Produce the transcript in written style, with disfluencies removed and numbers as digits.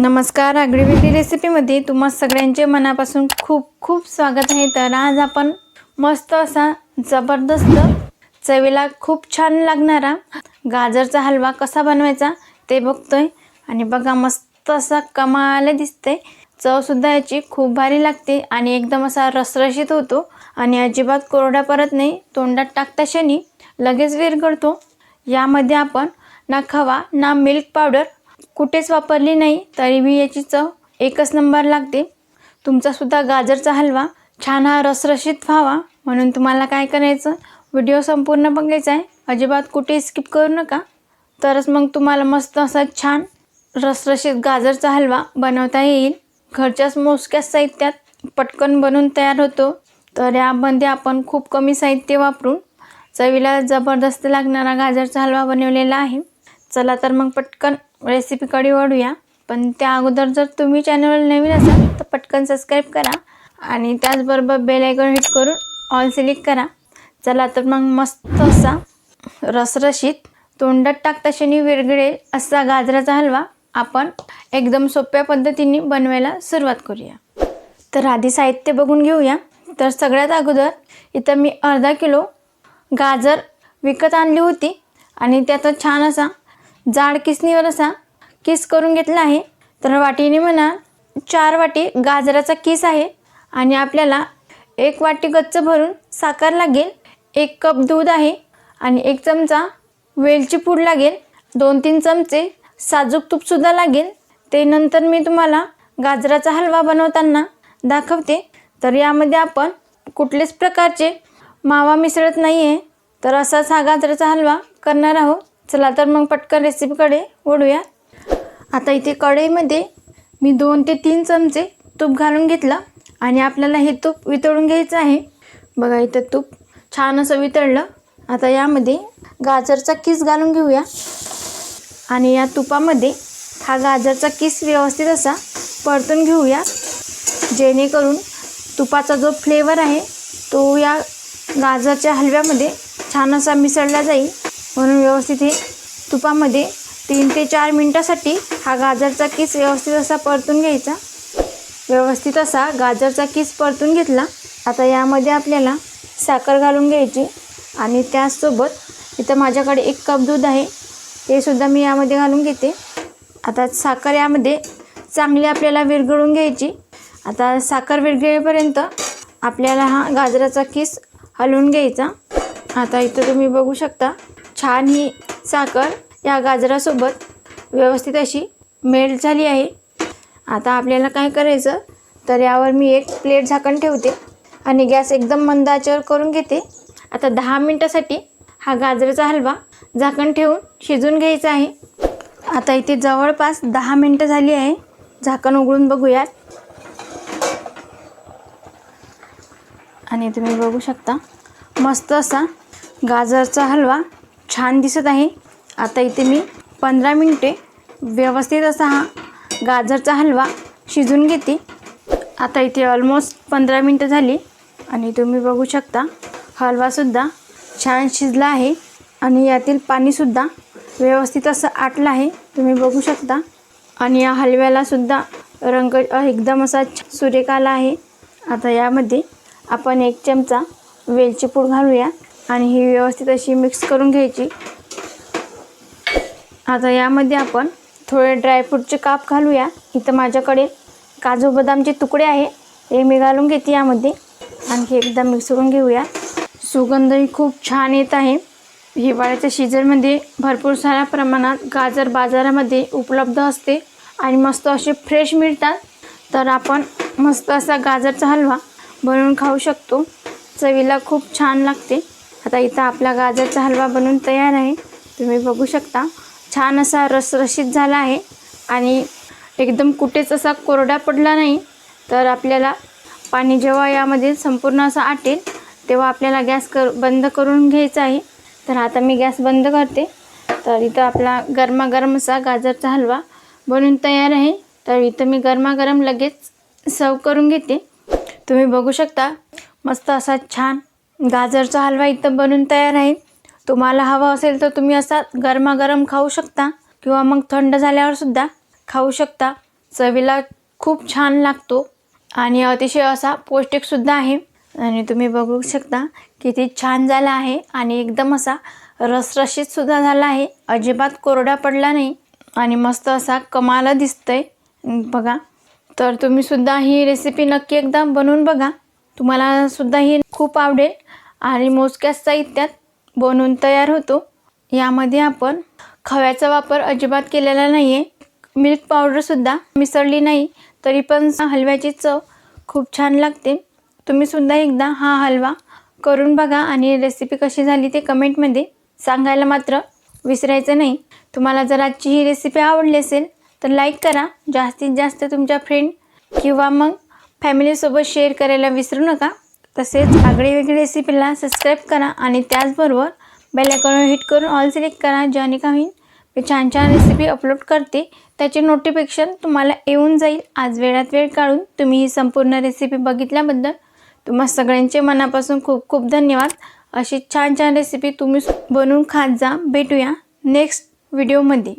नमस्कार, आगळीवेगळी रेसिपीमध्ये तुम्हा सगळ्यांचे मनापासून खूप खूप स्वागत आहे। तर आज आपण मस्त असा जबरदस्त चवीला खूप छान लागणारा गाजरचा हलवा कसा बनवायचा ते बघतोय। आणि बघा मस्त असा कमाल दिसते, चव सुद्धा याची खूप भारी लागते आणि एकदम असा रसरशीत होतो आणि अजिबात कोरडा परत नाही, तोंडात टाकता क्षणी लगेच विरघळतो। यामध्ये आपण ना खवा ना मिल्क पावडर कुठेच वापरली नाही, तरी भी याची चव एकच नंबर लागते। तुमचा सुद्धा गाजरचा हलवा छान हा रसरशीत व्हावा म्हणून तुम्हाला काय करायचं, व्हिडिओ संपूर्ण बघायचा आहे, अजिबात कुठे स्किप करू नका। तरच मग तुम्हाला मस्त असा छान रसरशीत गाजरचा हलवा बनवता येईल। घरच्याच मोजक्या साहित्यात पटकन बनून तयार होतो। तर यामध्ये आपण खूप कमी साहित्य वापरून चवीला जबरदस्त लागणारा गाजरचा हलवा बनवलेला आहे। चला तर मग पटकन रेसिपीकडे वळूया। पण त्या अगोदर जर तुम्ही चॅनलवर नवीन असाल तर पटकन सबस्क्राईब करा आणि त्याचबरोबर बेल आयकॉन हिट करून ऑल सिलेक्ट करा। चला तर मग मस्त असा रसरशीत तोंडात टाकता क्षणी विरघळेल असा गाजराचा हलवा आपण एकदम सोप्या पद्धतीने बनवायला सुरुवात करूया। तर आधी साहित्य बघून घेऊया। तर सगळ्यात अगोदर इथं मी अर्धा किलो गाजर विकत आणली होती आणि त्याचा छान असा जाड किसणीवर असा किस करून घेतला आहे। तर वाटीने म्हणा 4 वाटी गाजराचा किस आहे आणि आपल्याला 1 वाटी गच्च भरून साखर लागेल, 1 कप दूध आहे आणि 1 चमचा वेलची पूड लागेल, 2-3 चमचे साजूक तूप सुद्धा लागेल। ते नंतर मी तुम्हाला गाजराचा हलवा बनवताना दाखवते। तर यामध्ये आपण कुठल्याच प्रकारचे मावा मिसळत नाही आहे, तर असाच हा गाजराचा हलवा करणार आहोत। चला तर मग पटकन रेसिपीकडे वळूया। आता इथे कढईमध्ये मी 2 ते 3 चमचे तूप घालून घेतलं आणि आपल्याला हे तूप वितळून घ्यायचं आहे। बघा इथं तूप छान असं वितळलं। आता यामध्ये गाजरचा किस घालून घेऊया आणि या तुपामध्ये हा गाजरचा किस व्यवस्थित असा परतून घेऊया, जेणेकरून तुपाचा जो फ्लेवर आहे तो या गाजरच्या हलव्यामध्ये छान असा मिसळला जाईल। म्हणून व्यवस्थित हे तुपामध्ये 3 ते 4 मिनिटासाठी हा गाजरचा किस व्यवस्थित असा परतून घ्यायचा। व्यवस्थित असा गाजरचा किस परतून घेतला। आता यामध्ये आपल्याला साखर घालून घ्यायची आणि त्याचसोबत इथं माझ्याकडे 1 कप दूध आहे, ते सुद्धा मी यामध्ये घालून घेते। आता साखर यामध्ये चांगली आपल्याला विरघळून घ्यायची। आता साखर विरघळेपर्यंत आपल्याला हा गाजराचा किस हलवून घ्यायचा। आता इथं तुम्ही बघू शकता छान ही साखर या गाजरासोबत व्यवस्थित अशी मेल्ट झाली आहे। आता आपल्याला काय करायचं, तर यावर मी एक प्लेट झाकण ठेवते आणि गॅस एकदम मंद आचेवर करून घेते। आता 10 मिनिटासाठी हा गाजराचा हलवा झाकण ठेवून शिजून घ्यायचा आहे। आता इथे जवळपास 10 मिनिटं झाली आहे, झाकण उघडून बघूयात आणि तुम्ही बघू शकता मस्त असा गाजरचा हलवा छान दिसत आहे। आता इथे मी 15 मिनिटे व्यवस्थित असा हा गाजरचा हलवा शिजून घेते। आता इथे ऑलमोस्ट 15 मिनिटं झाली आणि तुम्ही बघू शकता हलवासुद्धा छान शिजला आहे आणि यातील पाणीसुद्धा व्यवस्थित असं आटलं आहे, तुम्ही बघू शकता। आणि या हलव्यालासुद्धा रंग एकदम असा सुरेख आला आहे। आता यामध्ये आपण 1 चमचा वेलची पूड घालूया आणि ही व्यवस्थित अशी मिक्स करून घ्यायची। आता यामध्ये आपण थोडे ड्रायफ्रूटचे काप घालूया। इथं माझ्याकडे काजू बदामचे तुकडे आहे, हे मी घालून घेते यामध्ये आणखी एकदा मिक्स करून घेऊया। सुगंधही खूप छान येत आहे। हिवाळ्याच्या सीझनमध्ये भरपूर साऱ्या प्रमाणात गाजर बाजारामध्ये उपलब्ध असते आणि मस्त असे फ्रेश मिळतात। तर आपण मस्त असा गाजरचा हलवा बनवून खाऊ शकतो, चवीला खूप छान लागते। आता इथं आपला गाजरचा हलवा बनवून तयार आहे, तुम्ही बघू शकता छान असा रसरशीत झाला आहे आणि एकदम कुठेच असा कोरडा पडला नाही। तर आपल्याला पाणी जेव्हा यामध्ये संपूर्ण असं आटेल तेव्हा आपल्याला गॅस बंद करून घ्यायचा आहे। तर आता मी गॅस बंद करते। तर इथं आपला गरमागरम असा गाजरचा हलवा बनवून तयार आहे। तर इथं मी गरमागरम लगेच सर्व करून घेते। तुम्ही बघू शकता मस्त असा छान गाजरचा हलवा इथं बनवून तयार आहे। तुम्हाला हवा असेल तर तुम्ही असा गरमागरम खाऊ शकता किंवा मग थंड झाल्यावर सुद्धा खाऊ शकता। चवीला खूप छान लागतो आणि अतिशय असा पौष्टिकसुद्धा आहे. आणि तुम्ही बघू शकता किती छान झाला आहे आणि एकदम असा रसरशीतसुद्धा झाला आहे. अजिबात कोरडा पडला नाही आणि मस्त असा कमाल दिसतंय बघा. तर तुम्हीसुद्धा ही रेसिपी नक्की एकदा बनवून बघा. तुम्हाला सुद्धा ही खूप आवडेल आणि मोजक्याच साहित्यात बनवून तयार होतो. यामध्ये आपण खव्याचा वापर अजिबात केलेला नाही आहे. मिल्क पावडरसुद्धा मिसळली नाही तरी पण हलव्याची चव खूप छान लागते. तुम्हीसुद्धा एकदा हा हलवा करून बघा आणि रेसिपी कशी झाली ते कमेंटमध्ये सांगायला मात्र विसरायचं नाही. तुम्हाला जर आजची ही रेसिपी आवडली असेल तर लाईक करा. जास्तीत जास्त तुमच्या फ्रेंड किंवा मग फॅमिलीसोबत शेअर करायला विसरू नका. तसेच आगळीवेगळी रेसिपीला सबस्क्राईब करा आणि त्याचबरोबर बेल आयकॉनवर हिट करून ऑल सिलेक्ट करा. जेणेकरून मी छान छान रेसिपी अपलोड करते त्याचे नोटिफिकेशन तुम्हाला येऊन जाईल. आज वेळात वेळ काढून तुम्ही ही संपूर्ण रेसिपी बघितल्याबद्दल तुम्हा सगळ्यांचे मनापासून खूप खूप धन्यवाद. अशी छान छान रेसिपी तुम्ही बनवून खात जा. भेटूया नेक्स्ट व्हिडिओमध्ये.